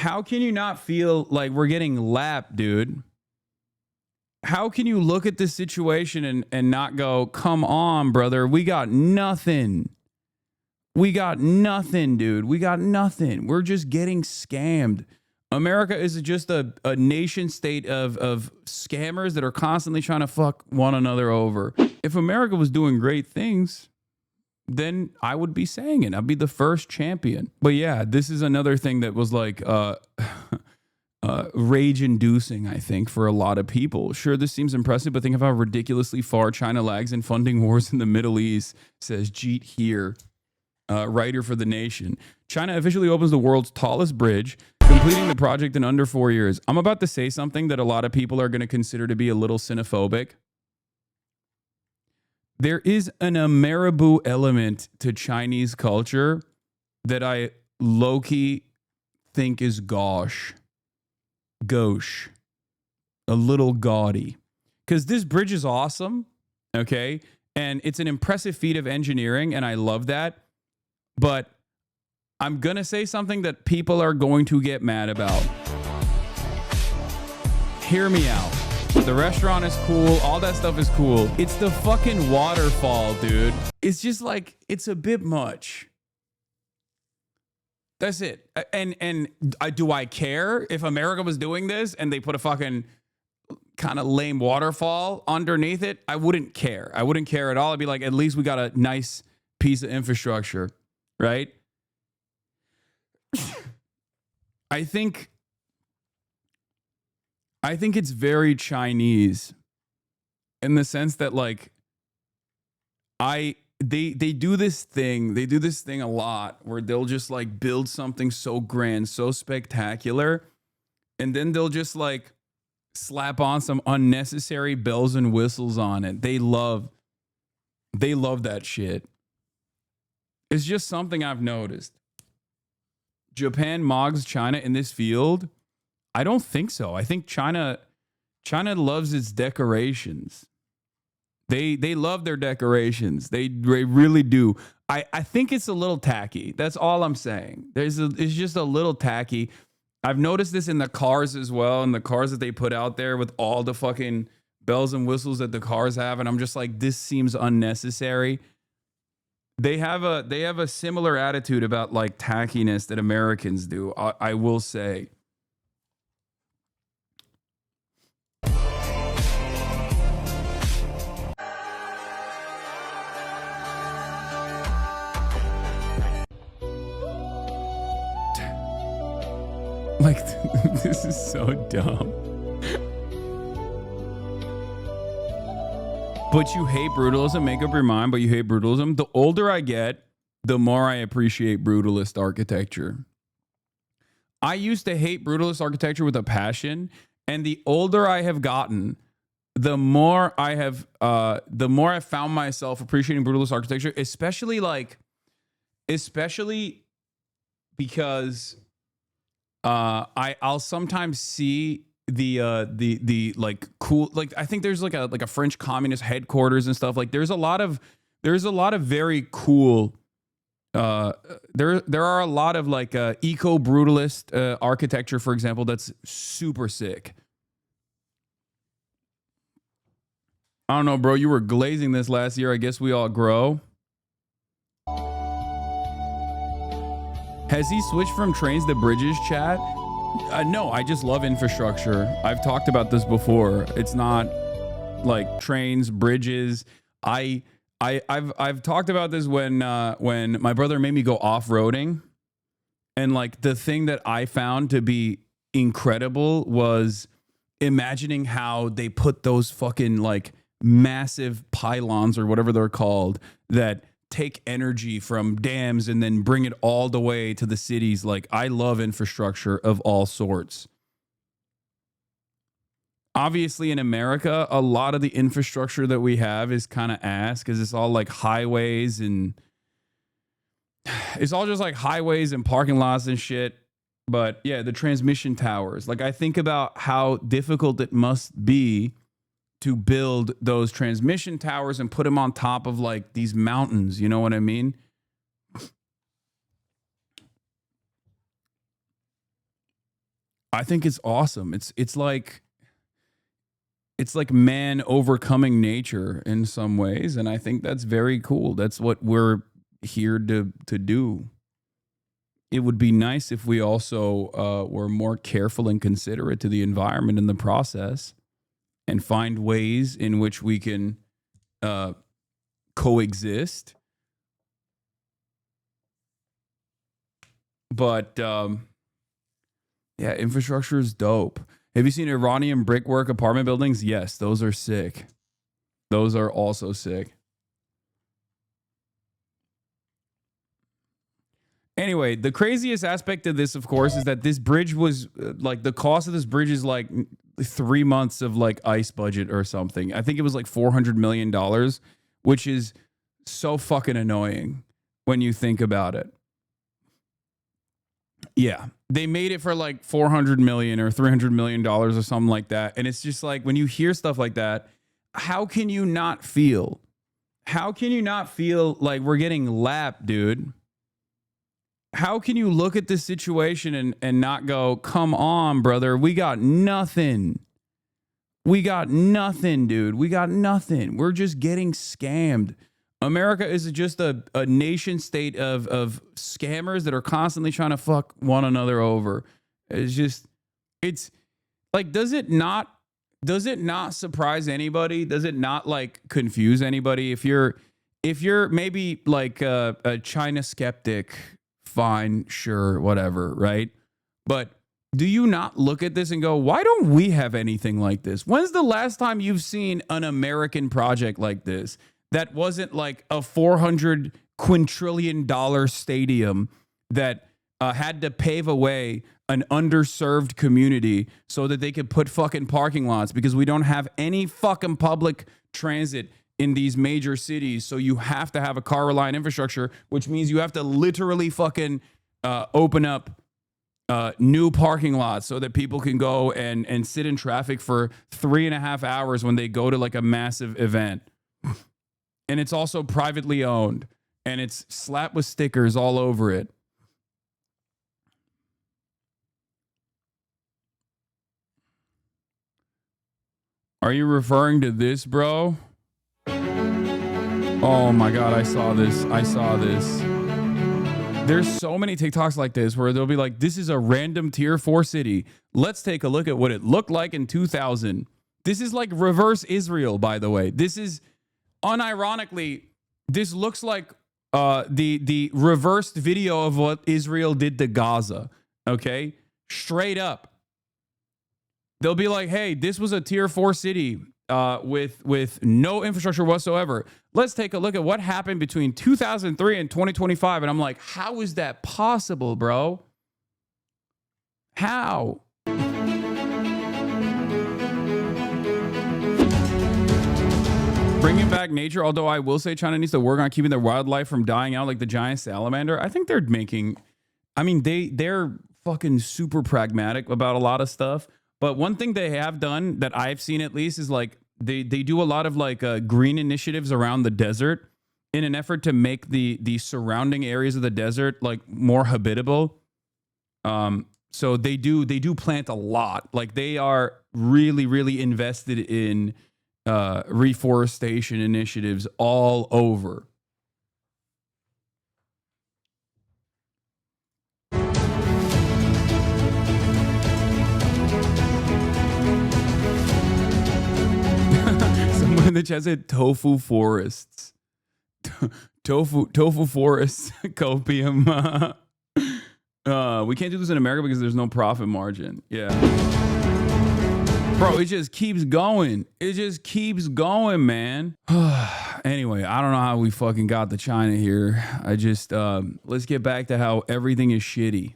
how can you not feel like we're getting lapped, dude? How can you look at this situation and not go, come on, brother, we got nothing. We got nothing, dude. We got nothing. We're just getting scammed. America is just a nation state of scammers that are constantly trying to fuck one another over. If America was doing great things, then I would be saying it. I'd be the first champion. But yeah, this is another thing that was like rage-inducing, I think, for a lot of people. Sure, this seems impressive, but think of how ridiculously far China lags in funding wars in the Middle East, says Jeet here. Writer for The Nation. China officially opens the world's tallest bridge, completing the project in under 4 years. I'm about to say something that a lot of people are going to consider to be a little xenophobic. There is an Ameribu element to Chinese culture that I low-key think is gauche, a little gaudy. Because this bridge is awesome, okay? And it's an impressive feat of engineering, and I love that. But I'm going to say something that people are going to get mad about. Hear me out. The restaurant is cool. All that stuff is cool. It's the fucking waterfall, dude. It's just like, it's a bit much. That's it. And do I care if America was doing this and they put a fucking kind of lame waterfall underneath it? I wouldn't care. I wouldn't care at all. I'd be like, at least we got a nice piece of infrastructure. Right? I think it's very Chinese in the sense that like they do this thing a lot where they'll just like build something so grand, so spectacular, and then they'll just like slap on some unnecessary bells and whistles on it. They love that shit. It's just something I've noticed. Japan mogs China in this field? I don't think so. I think China loves its decorations. They love their decorations. They really do. I think it's a little tacky. That's all I'm saying. It's just a little tacky. I've noticed this in the cars as well, in the cars that they put out there with all the fucking bells and whistles that the cars have, and I'm just like, this seems unnecessary. They have a similar attitude about like tackiness that Americans do. I will say. Like, this is so dumb. But you hate brutalism. Make up your mind, but you hate brutalism. The older I get, the more I appreciate brutalist architecture. I used to hate brutalist architecture with a passion, and the older I have gotten, the more I found myself appreciating brutalist architecture, especially because I'll sometimes see the like cool, like I think there's like a French communist headquarters and stuff. Like there's a lot of very cool there are a lot of like eco brutalist architecture, for example, that's super sick. I don't know, bro, you were glazing this last year. I guess we all grow. Has he switched from trains to bridges, chat? No, I just love infrastructure. I've talked about this before. It's not like trains, bridges. I've talked about this when my brother made me go off-roading, and like the thing that I found to be incredible was imagining how they put those fucking like massive pylons or whatever they're called that take energy from dams and then bring it all the way to the cities. Like, I love infrastructure of all sorts. Obviously, in America, a lot of the infrastructure that we have is kind of ass because it's all like highways and it's all just like highways and parking lots and shit. But yeah, the transmission towers. Like, I think about how difficult it must be to build those transmission towers and put them on top of like these mountains. You know what I mean? I think it's awesome. It's like man overcoming nature in some ways, and I think that's very cool. That's what we're here to do. It would be nice if we also were more careful and considerate to the environment in the process, and find ways in which we can uh, coexist. But yeah, infrastructure is dope. Have you seen Iranian brickwork apartment buildings? Yes, those are sick. Those are also sick. Anyway, the craziest aspect of this, of course, is that this bridge was like the cost of this bridge is like 3 months of like ICE budget or something. I think it was like $400 million, which is so fucking annoying when you think about it. Yeah, they made it for like 400 million or 300 million dollars or something like that, and it's just like when you hear stuff like that, how can you not feel? How can you not feel like we're getting lapped, dude? How can you look at this situation and not go, come on, brother, we got nothing. We got nothing, dude. We got nothing. We're just getting scammed. America is just a nation state of scammers that are constantly trying to fuck one another over. It's like, does it not surprise anybody? Does it not like confuse anybody? If you're maybe like a China skeptic, fine, sure, whatever, right? But do you not look at this and go, why don't we have anything like this? When's the last time you've seen an American project like this that wasn't like a 400 quintillion dollar stadium that had to pave away an underserved community so that they could put fucking parking lots because we don't have any fucking public transit in these major cities? So you have to have a car reliant infrastructure, which means you have to literally fucking open up new parking lots so that people can go and sit in traffic for 3.5 hours when they go to like a massive event. And it's also privately owned and it's slapped with stickers all over it. Are you referring to this, bro? Oh my God, I saw this. There's so many TikToks like this where they'll be like, this is a random tier 4 city. Let's take a look at what it looked like in 2000. This is like reverse Israel, by the way. This is unironically, this looks like the reversed video of what Israel did to Gaza. Okay? Straight up. They'll be like, hey, this was a tier 4 city with no infrastructure whatsoever. Let's take a look at what happened between 2003 and 2025. And I'm like, how is that possible, bro? How? Bringing back nature, although I will say China needs to work on keeping their wildlife from dying out like the giant salamander. I think they're fucking super pragmatic about a lot of stuff. But one thing they have done that I've seen at least is like they do a lot of like green initiatives around the desert in an effort to make the surrounding areas of the desert like more habitable. So they do plant a lot. Like they are really, really invested in reforestation initiatives all over. Someone in the chat said tofu forests. Tofu forests, copium. We can't do this in America because there's no profit margin. Yeah. Bro, it just keeps going. It just keeps going, man. Anyway, I don't know how we fucking got to China here. Let's get back to how everything is shitty.